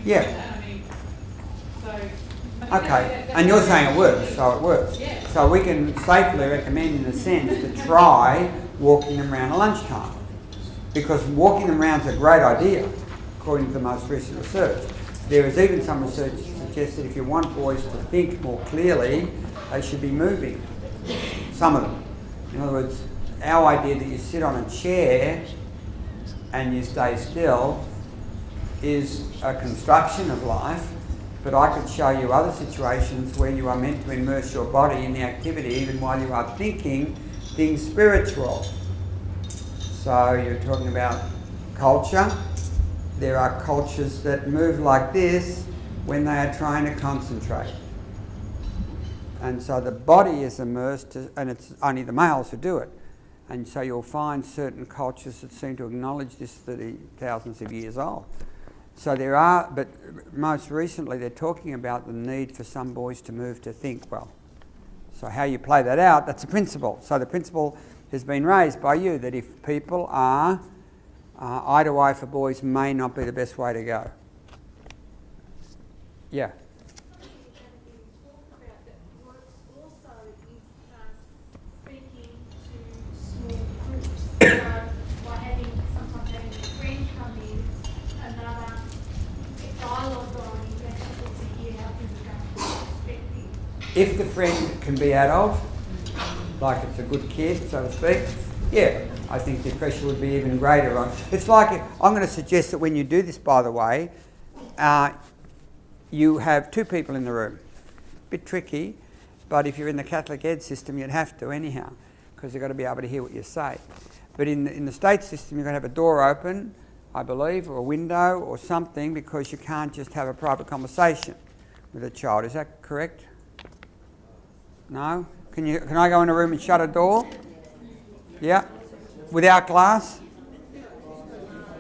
Yeah. I mean, so... Okay, and you're saying it works, so it works. Yeah. So we can safely recommend, in a sense, to try walking them around at lunchtime. Because walking them around is a great idea, according to the most recent research. There is even some research that suggests that if you want boys to think more clearly, they should be moving. Some of them. In other words, our idea that you sit on a chair and you stay still is a construction of life, but I could show you other situations where you are meant to immerse your body in the activity even while you are thinking things spiritual. So you're talking about culture. There are cultures that move like this when they are trying to concentrate. And so the body is immersed, and it's only the males who do it. And so you'll find certain cultures that seem to acknowledge this that are thousands of years old. So there are, but most recently they're talking about the need for some boys to move to think well. So how you play that out, that's a principle. So the principle has been raised by you that if people are eye to eye for boys may not be the best way to go. Yeah. If the friend can be adult, like it's a good kid, so to speak, yeah, I think the pressure would be even greater on. It's like, I'm going to suggest that when you do this, by the way, you have two people in the room. Bit tricky, but if you're in the Catholic Ed system, you'd have to anyhow, because they've got to be able to hear what you say. But in the state system, you're going to have a door open, I believe, or a window or something, because you can't just have a private conversation with a child. Is that correct? No? Can I go in a room and shut a door? Yeah? Without glass?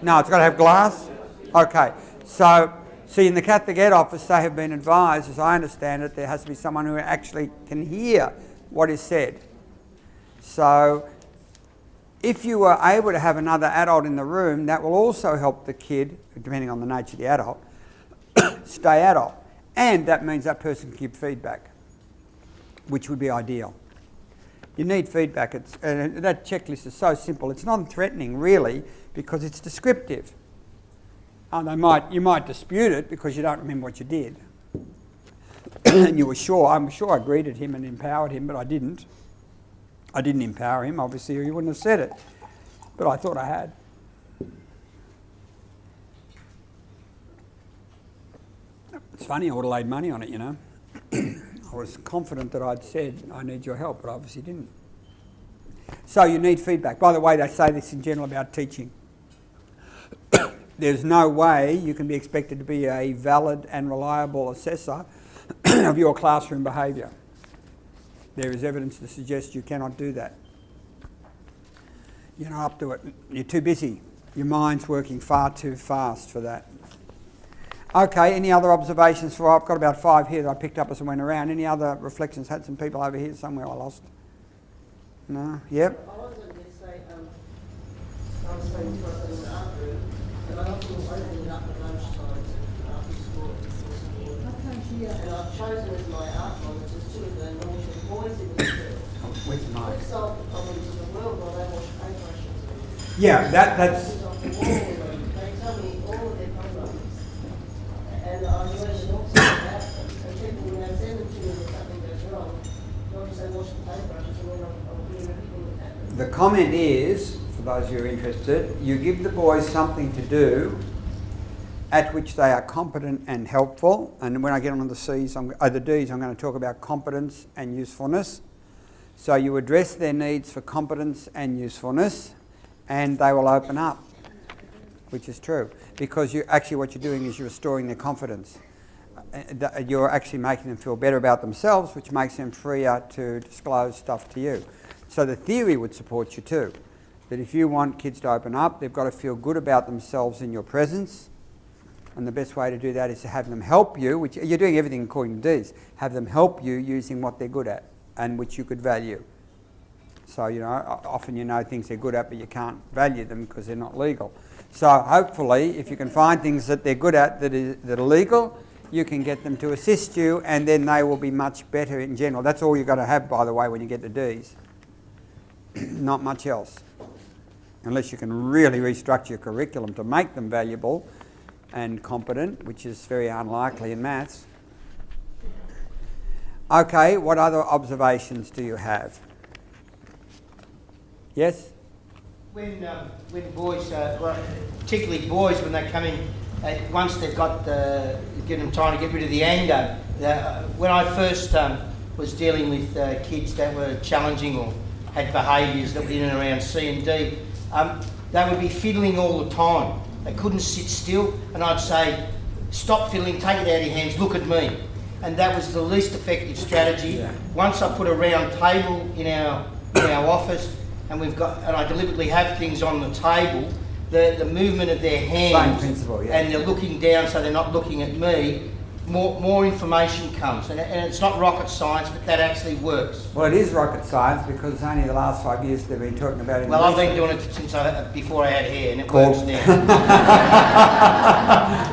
No, it's got to have glass? Okay. So, see, in the Catholic Ed office, they have been advised, as I understand it, there has to be someone who actually can hear what is said. So, if you are able to have another adult in the room, that will also help the kid, depending on the nature of the adult, stay adult. And that means that person can give feedback, which would be ideal. You need feedback. That checklist is so simple. It's non-threatening, really, because it's descriptive. You might dispute it because you don't remember what you did. And you were sure, I'm sure I greeted him and empowered him, but I didn't. I didn't empower him, obviously, or he wouldn't have said it. But I thought I had. It's funny, I would have laid money on it, you know. I was confident that I'd said, I need your help, but I obviously didn't. So you need feedback. By the way, they say this in general about teaching. There's no way you can be expected to be a valid and reliable assessor of your classroom behaviour. There is evidence to suggest you cannot do that. You're not up to it. You're too busy. Your mind's working far too fast for that. Okay, any other observations? I've got about 5 here that I picked up as I went around. Any other reflections? Had some people over here somewhere I lost. No? Yep. I was going to say, I was saying to us in the art room, and I often open it up at lunchtime after school. And I've chosen as my art one, which is two of the naughty boys in the school. Where's mine? They solve the problems of the world while they wash paintbrushes. Yeah, that's... They tell me all of their problems. And I'm learning also about them. And people, when they send them to me when something goes wrong, not just say wash the paintbrushes, and then I'll hear everything that happens. The comment is, for those who are interested, you give the boys something to do at which they are competent and helpful. And when I get on the D's, I'm going to talk about competence and usefulness. So you address their needs for competence and usefulness, and they will open up, which is true. Because what you're doing is you're restoring their confidence. You're actually making them feel better about themselves, which makes them freer to disclose stuff to you. So the theory would support you too. That if you want kids to open up, they've got to feel good about themselves in your presence. And the best way to do that is to have them help you, which you're doing everything according to D's, have them help you using what they're good at and which you could value. So, often you know things they're good at, but you can't value them because they're not legal. So hopefully, if you can find things that they're good at that are legal, you can get them to assist you, and then they will be much better in general. That's all you've got to have, by the way, when you get the Ds. Not much else. Unless you can really restructure your curriculum to make them valuable and competent, which is very unlikely in maths. Okay, what other observations do you have? Yes? When boys, particularly boys, when they come in, once they've got get them trying to get rid of the anger. When I first was dealing with kids that were challenging or had behaviours that were in and around C and D, they would be fiddling all the time. They couldn't sit still, and I'd say, "Stop fiddling, take it out of your hands, look at me." And that was the least effective strategy. Yeah. Once I put a round table in our office, and I deliberately have things on the table, the movement of their hands, Same principle, yeah. and they're looking down so they're not looking at me, more information comes. And it's not rocket science, but that actually works. Well, it is rocket science because it's only the last 5 years they've been talking about it. Well, I've been doing it since before I had hair, and it Cool. works now.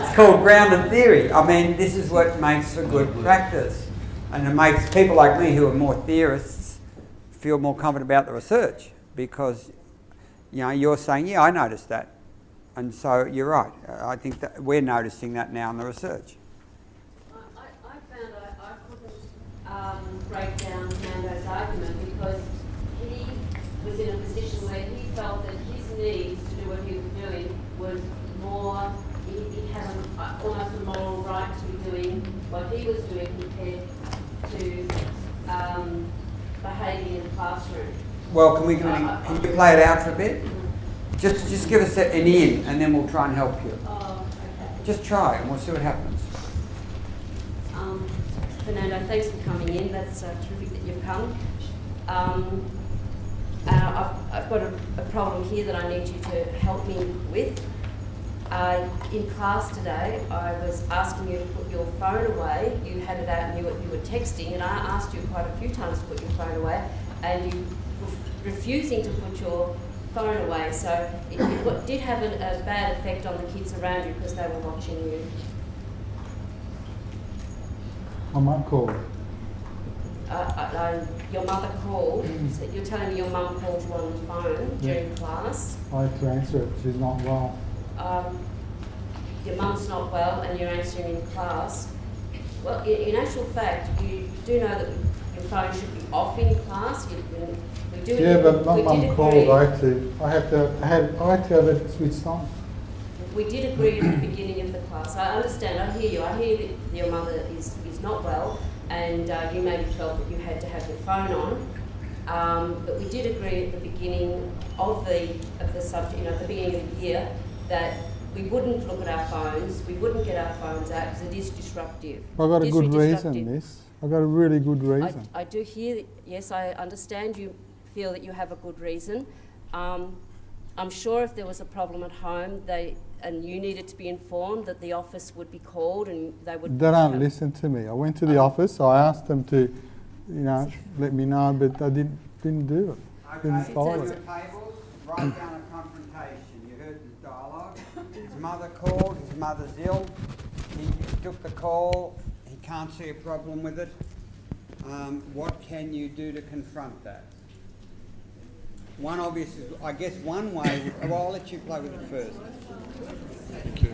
It's called grounded theory. I mean, this is what makes a good practice. And it makes people like me who are more theorists feel more confident about the research because, you're saying, yeah, I noticed that. And so you're right. I think that we're noticing that now in the research. I found I couldn't break down Nando's argument because he was in a position where he felt that his needs to do what he was doing was more, he had almost a moral right to be doing what he was doing compared to behaviour in the classroom. Well, can you play it out for a bit? Just give us an in, and then we'll try and help you. Oh, okay. Just try, and we'll see what happens. Fernando, thanks for coming in. That's terrific that you've come. I've got a problem here that I need you to help me with. In class today, I was asking you to put your phone away. You had it out and you were texting, and I asked you quite a few times to put your phone away, and you were refusing to put your phone away. So it did have a bad effect on the kids around you because they were watching you. My mum called. Your mother called. So you're telling me your mum called you on the phone during class. I had to answer it. She's not well. Your mum's not well and you're answering in class. Well, in actual fact, you do know that your phone should be off in class. But my mum called. I had to have it switched on. We did agree at the beginning of the class. I understand. I hear you. I hear that your mother is not well, and you maybe felt that you had to have your phone on. But we did agree at the beginning of the subject, at the beginning of the year, that we wouldn't look at our phones. We wouldn't get our phones out because it is disruptive. I've got a good reason, miss. I've got a really good reason. I do hear. Yes, I understand. You feel that you have a good reason. I'm sure if there was a problem at home, and you needed to be informed, that the office would be called and they would... They don't listen to me. I went to the office, I asked them to, let me know, but they didn't do it. Didn't follow your it. tables, write down a confrontation. You heard the dialogue. His mother called, his mother's ill. He took the call, he can't see a problem with it. What can you do to confront that? One obvious, I guess one way, I'll let you play with it first. Thank you.